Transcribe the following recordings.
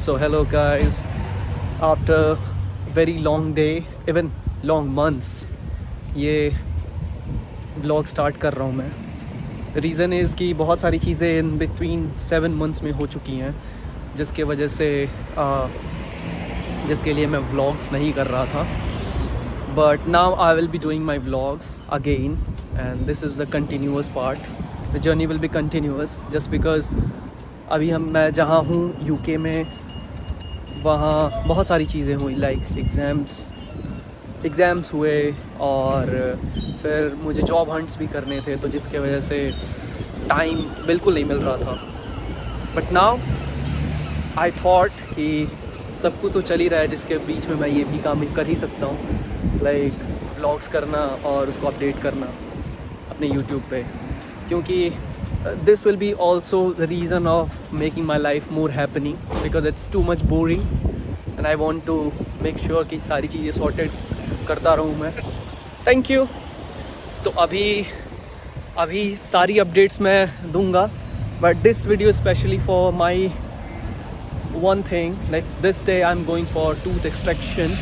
So hello guys, after very long day, even long months, ये vlog start कर रहा हूँ मैं. रीज़न इज़ कि बहुत सारी चीज़ें इन बिटवीन 7 months में हो चुकी हैं, जिसके वजह से जिसके लिए मैं vlogs नहीं कर रहा था. But now I will be doing my vlogs again, and this is the continuous part. The journey will be continuous just because अभी मैं जहाँ हूँ UK में, वहाँ बहुत सारी चीज़ें हुई, लाइक एग्ज़ाम्स हुए और फिर मुझे जॉब हंट्स भी करने थे, तो जिसके वजह से टाइम बिल्कुल नहीं मिल रहा था. बट नाउ आई थॉट कि सब कुछ तो चल ही रहा है, जिसके बीच में मैं ये भी काम कर ही सकता हूँ, लाइक व्लॉग्स करना और उसको अपडेट करना अपने यूट्यूब पे, क्योंकि this will be also the reason of making my life more happening, because it's too much boring and I want to make sure कि सारी चीज़ें sorted करता रहूँ मैं. Thank you. तो अभी सारी updates मैं दूँगा, but this video especially for my one thing, like this day I'm going for tooth extraction.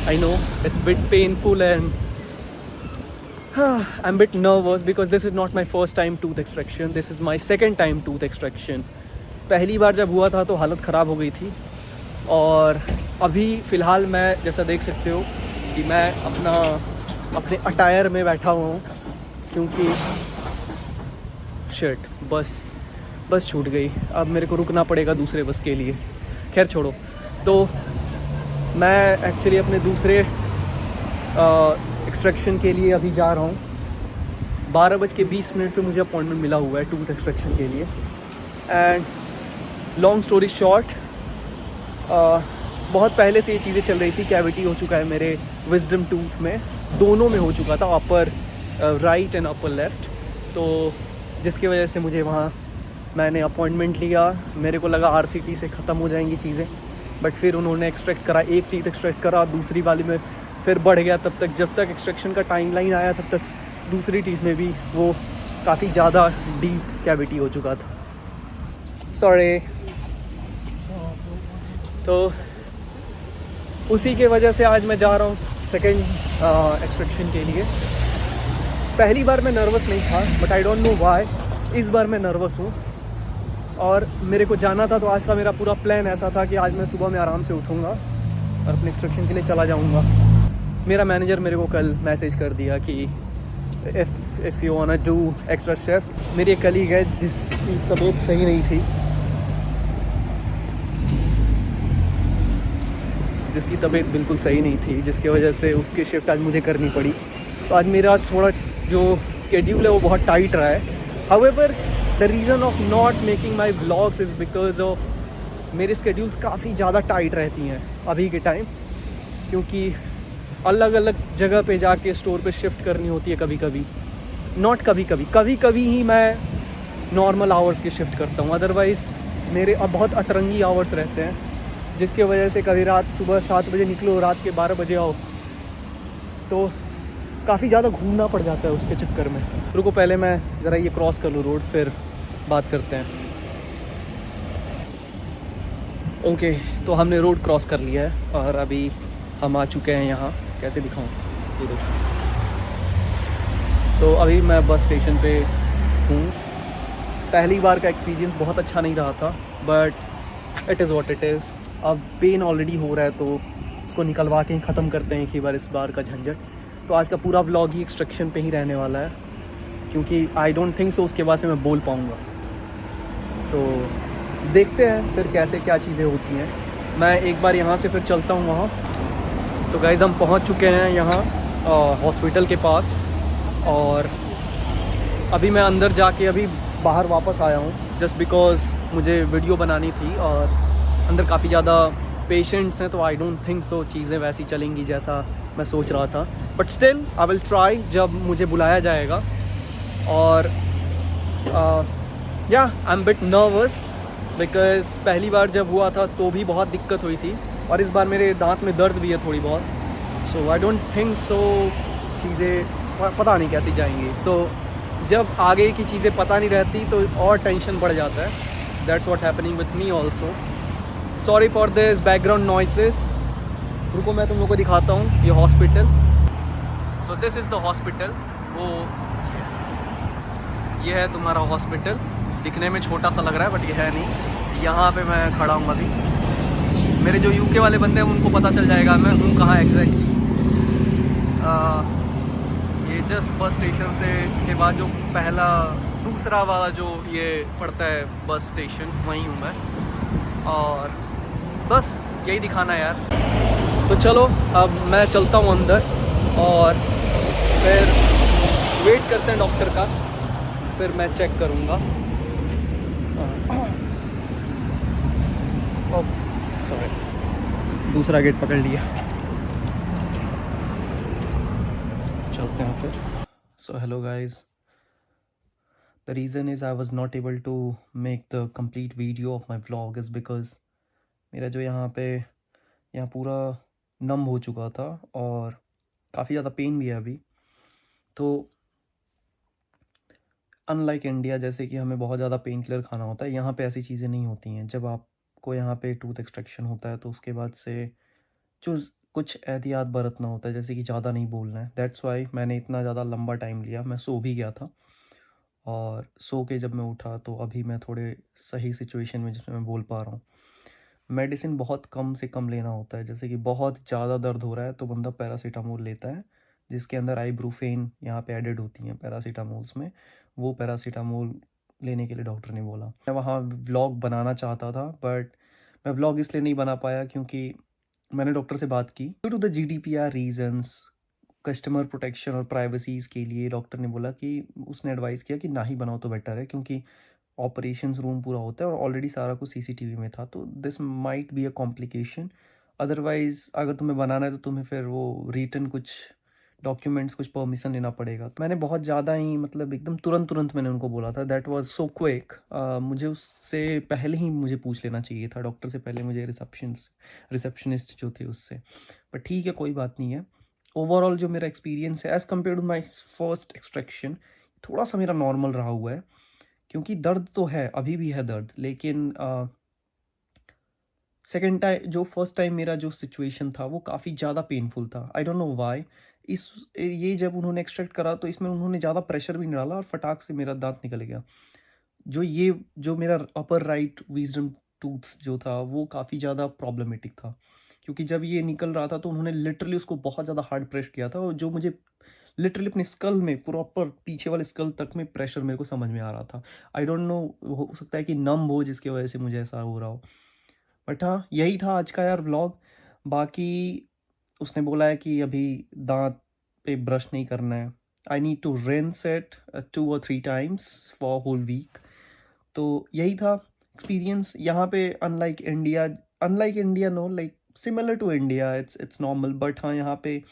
I know it's a bit painful and I'm a bit nervous because this is not my first time tooth extraction. This is my second time tooth extraction. पहली बार जब हुआ था तो हालत ख़राब हो गई थी, और अभी फ़िलहाल मैं जैसा देख सकते हो कि मैं अपने अटायर में बैठा हुआ हूँ, क्योंकि शिट बस छूट गई. अब मेरे को रुकना पड़ेगा दूसरे बस के लिए. खैर छोड़ो. तो मैं एक्चुअली अपने दूसरे एक्सट्रैक्शन के लिए अभी जा रहा हूँ. 12:20 पे मुझे अपॉइंटमेंट मिला हुआ है टूथ एक्सट्रैक्शन के लिए. एंड लॉन्ग स्टोरी शॉर्ट, बहुत पहले से ये चीज़ें चल रही थी. कैविटी हो चुका है मेरे विजडम टूथ में, दोनों में हो चुका था, upper right and upper left. तो जिसकी वजह से मुझे वहाँ मैंने अपॉइंटमेंट लिया. मेरे को लगा RCT से ख़त्म हो जाएंगी चीज़ें, बट फिर उन्होंने एक्सट्रैक्ट करा, एक टीथ एक्सट्रैक्ट करा, दूसरी वाली में फिर बढ़ गया. तब तक जब तक एक्सट्रैक्शन का टाइमलाइन आया, तब तक दूसरी टीथ में भी वो काफ़ी ज़्यादा डीप कैविटी हो चुका था. सॉरी. तो उसी के वजह से आज मैं जा रहा हूँ सेकेंड एक्सट्रैक्शन के लिए. पहली बार मैं नर्वस नहीं था, but I don't know why इस बार मैं नर्वस हूँ. और मेरे को जाना था, तो आज का मेरा पूरा प्लान ऐसा था कि आज मैं सुबह में आराम से उठूँगा और अपने एक्सट्रैक्शन के लिए चला जाऊँगा. मेरा मैनेजर मेरे को कल मैसेज कर दिया कि if you want to do extra shift. मेरी एक कलीग है जिसकी तबीयत सही नहीं थी, जिसकी तबीयत बिल्कुल सही नहीं थी, जिसकी वजह से उसकी शिफ्ट आज मुझे करनी पड़ी. तो आज मेरा थोड़ा जो स्केड्यूल है वो बहुत टाइट रहा है. However the reason of not making my vlogs is because of मेरे स्केड्यूल्स काफ़ी ज़्यादा टाइट रहती हैं अभी के टाइम, क्योंकि अलग अलग जगह पे जाके स्टोर पे शिफ्ट करनी होती है. कभी कभी ही मैं नॉर्मल आवर्स की शिफ्ट करता हूँ, अदरवाइज़ मेरे अब बहुत अतरंगी आवर्स रहते हैं, जिसके वजह से कभी रात सुबह 7 बजे निकलो, रात के 12 बजे आओ, तो काफ़ी ज़्यादा घूमना पड़ जाता है उसके चक्कर में. रुको, पहले मैं ज़रा ये क्रॉस कर लूँ रोड, फिर बात करते हैं. ओके, तो हमने रोड क्रॉस कर लिया है और अभी हम आ चुके हैं यहाँ. कैसे दिखाऊँ ये देखो. तो अभी मैं बस स्टेशन पे हूँ. पहली बार का एक्सपीरियंस बहुत अच्छा नहीं रहा था, but it is what it is. अब पेन ऑलरेडी हो रहा है, तो उसको निकलवा के ही ख़त्म करते हैं एक बार इस बार का झंझट. तो आज का पूरा व्लॉग ही एक्सट्रैक्शन पे ही रहने वाला है, क्योंकि आई डोंट थिंक सो उसके बाद से मैं बोल पाऊँगा. तो देखते हैं फिर कैसे क्या चीज़ें होती हैं. मैं एक बार यहाँ से फिर चलता हूँ वहाँ. तो गाइज़ हम पहुँच चुके हैं यहाँ हॉस्पिटल के पास, और अभी मैं अंदर जाके अभी बाहर वापस आया हूँ, जस्ट बिकॉज़ मुझे वीडियो बनानी थी और अंदर काफ़ी ज़्यादा पेशेंट्स हैं. तो आई डोंट थिंक सो चीज़ें वैसी चलेंगी जैसा मैं सोच रहा था, but still I will try जब मुझे बुलाया जाएगा. और या I am bit nervous because पहली बार जब हुआ था तो भी बहुत दिक्कत हुई थी, और इस बार मेरे दांत में दर्द भी है थोड़ी बहुत. सो आई डोंट थिंक सो चीज़ें पता नहीं कैसी जाएंगी. सो जब आगे की चीज़ें पता नहीं रहती तो और टेंशन बढ़ जाता है. That's what happening with me also. Sorry for this background noises. रुको मैं तुम लोग को दिखाता हूँ ये hospital. So this is the hospital. वो ये है तुम्हारा हॉस्पिटल। दिखने में छोटा सा लग रहा है बट ये है नहीं। यहाँ पे मैं खड़ा हूँ अभी। मेरे जो यूके वाले बंदे हैं उनको पता चल जाएगा मैं हूँ कहाँ एग्जैक्टली। ये जस्ट बस स्टेशन से के बाद जो पहला दूसरा वाला जो ये पड़ता है बस स्टेशन, वहीं हूँ मैं। और बस यही दिखाना है यार। तो चलो अब मैं चलता हूँ अंदर और फिर वेट करते हैं डॉक्टर का, फिर मैं चेक करूँगा। सॉरी, दूसरा गेट पकड़ लिया। चलते हैं फिर। So hello guys, the reason is I was not able to make the complete video of my vlog is because मेरा जो यहाँ पूरा नम हो चुका था और काफ़ी ज़्यादा पेन भी है अभी। तो अनलाइक इंडिया, जैसे कि हमें बहुत ज़्यादा पेन किलर खाना होता है, यहाँ पे ऐसी चीज़ें नहीं होती हैं। जब आपको यहाँ पे टूथ एक्सट्रैक्शन होता है तो उसके बाद से जो कुछ एहतियात बरतना होता है, जैसे कि ज़्यादा नहीं बोलना है। दैट्स वाई मैंने इतना ज़्यादा लंबा टाइम लिया। मैं सो भी गया था और सो के जब मैं उठा तो अभी मैं थोड़े सही सिचुएशन में जिसमें मैं बोल पा रहा हूँ। मेडिसिन बहुत कम से कम लेना होता है। जैसे कि बहुत ज़्यादा दर्द हो रहा है तो बंदा पैरासीटामोल लेता है, जिसके अंदर आइब्रूफेन यहाँ पे एडेड होती हैं पैरासीटामोल्स में। वो पैरासीटामोल लेने के लिए डॉक्टर ने बोला। मैं वहाँ व्लॉग बनाना चाहता था बट मैं व्लॉग इसलिए नहीं बना पाया क्योंकि मैंने डॉक्टर से बात की। Due to the GDPR reasons, customer protection और प्राइवेसीज़ के लिए डॉक्टर ने बोला कि उसने एडवाइस किया कि ना ही बनाओ तो बेटर है, क्योंकि ऑपरेशंस रूम पूरा होता है और ऑलरेडी सारा कुछ CCTV में था। तो this might be a complication. Otherwise अगर तुम्हें बनाना है तो तुम्हें फिर वो रिटन कुछ डॉक्यूमेंट्स, कुछ परमिशन लेना पड़ेगा। तो मैंने बहुत ज़्यादा ही मतलब एकदम तुरंत मैंने उनको बोला था। That was so quick. मुझे उससे पहले ही मुझे पूछ लेना चाहिए था, डॉक्टर से पहले मुझे रिसेप्शनिस्ट जो थे उससे। बट ठीक है, कोई बात नहीं है। ओवरऑल जो मेरा एक्सपीरियंस है as compare to my first extraction, थोड़ा सा मेरा नॉर्मल रहा हुआ है। क्योंकि दर्द तो है, अभी भी है दर्द, लेकिन सेकंड टाइम जो फर्स्ट टाइम मेरा जो सिचुएशन था वो काफ़ी ज़्यादा पेनफुल था। I don't know why. ये जब उन्होंने एक्सट्रैक्ट करा तो इसमें उन्होंने ज़्यादा प्रेशर भी नहीं डाला और फटाक से मेरा दांत निकल गया। जो मेरा अपर राइट विज़डम टूथ जो था वो काफ़ी ज़्यादा प्रॉब्लमेटिक था, क्योंकि जब ये निकल रहा था तो उन्होंने लिटरली उसको बहुत ज़्यादा हार्ड प्रेस किया था और जो मुझे लिटरली अपने स्कल में प्रॉपर पीछे वाले स्कल तक में प्रेशर मेरे को समझ में आ रहा था। आई डोंट नो, हो सकता है कि नम हो जिसकी वजह से मुझे ऐसा हो रहा हो। बट हाँ, यही था आज का यार व्लॉग। बाकी उसने बोला है कि अभी दांत पे ब्रश नहीं करना है। I need to rinse it 2 or 3 times for whole week. तो यही था एक्सपीरियंस यहाँ पे। Unlike India no, like similar to India, it's normal. But हाँ, यहाँ पे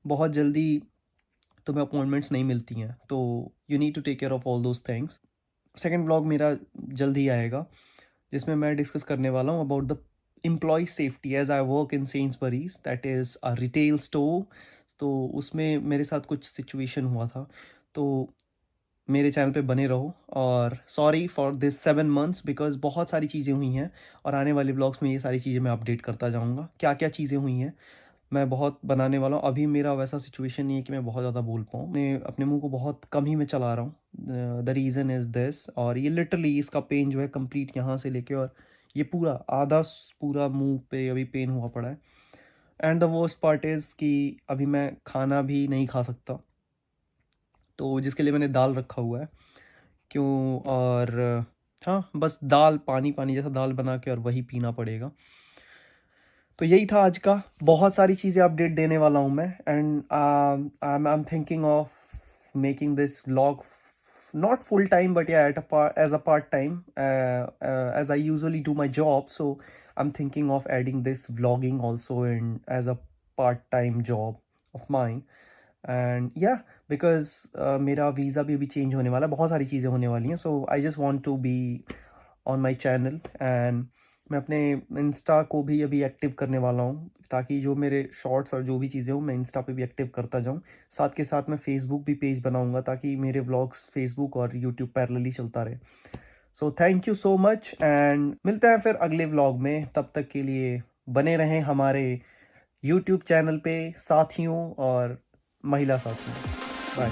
बहुत जल्दी तुम्हें अपॉइंटमेंट्स नहीं मिलती हैं, तो you need to take care of all those things. Second blog मेरा जल्द ही आएगा जिसमें मैं डिस्कस करने वाला हूँ about the employ safety as I work in Sainsbury's, that is a retail store. तो उसमें मेरे साथ कुछ सिचुएशन हुआ था। तो मेरे चैनल पे बने रहो और sorry for this 7 months because बहुत सारी चीज़ें हुई हैं और आने वाले ब्लॉग्स में ये सारी चीज़ें मैं अपडेट करता जाऊँगा, क्या क्या चीज़ें हुई हैं मैं बहुत बनाने वाला हूँ। अभी मेरा वैसा सिचुएशन नहीं है कि मैं बहुत ज़्यादा बोल पाऊँ। मैं अपने मुंह को बहुत कम ही मैं चला रहा हूँ। The reason is this. और ये लिटरली इसका पेन जो है कंप्लीट यहाँ से लेके और ये पूरा पूरा मुंह पे अभी पेन हुआ पड़ा है। And the worst part is कि अभी मैं खाना भी नहीं खा सकता, तो जिसके लिए मैंने दाल रखा हुआ है। क्यों? और हाँ, बस दाल पानी पानी जैसा दाल बना के और वही पीना पड़ेगा। तो यही था आज का। बहुत सारी चीज़ें अपडेट देने वाला हूँ मैं। And I am thinking of making this vlog not full time but yeah as a part time, as I usually do my job. So I am thinking of adding this vlogging also in as a part time job of mine. And yeah because मेरा visa भी अभी change होने वाला है, बहुत सारी चीज़ें होने वाली हैं। So I just want to be on my channel. And मैं अपने इंस्टा को भी अभी एक्टिव करने वाला हूँ, ताकि जो मेरे शॉर्ट्स और जो भी चीज़ें हो मैं इंस्टा पे भी एक्टिव करता जाऊँ। साथ के साथ मैं फेसबुक भी पेज बनाऊँगा ताकि मेरे व्लॉग्स फेसबुक और यूट्यूब पैरेलली चलता रहे। So thank you so much and मिलते हैं फिर अगले व्लॉग में। तब तक के लिए बने रहें हमारे यूट्यूब चैनल पे साथियों और महिला साथियों। बाय।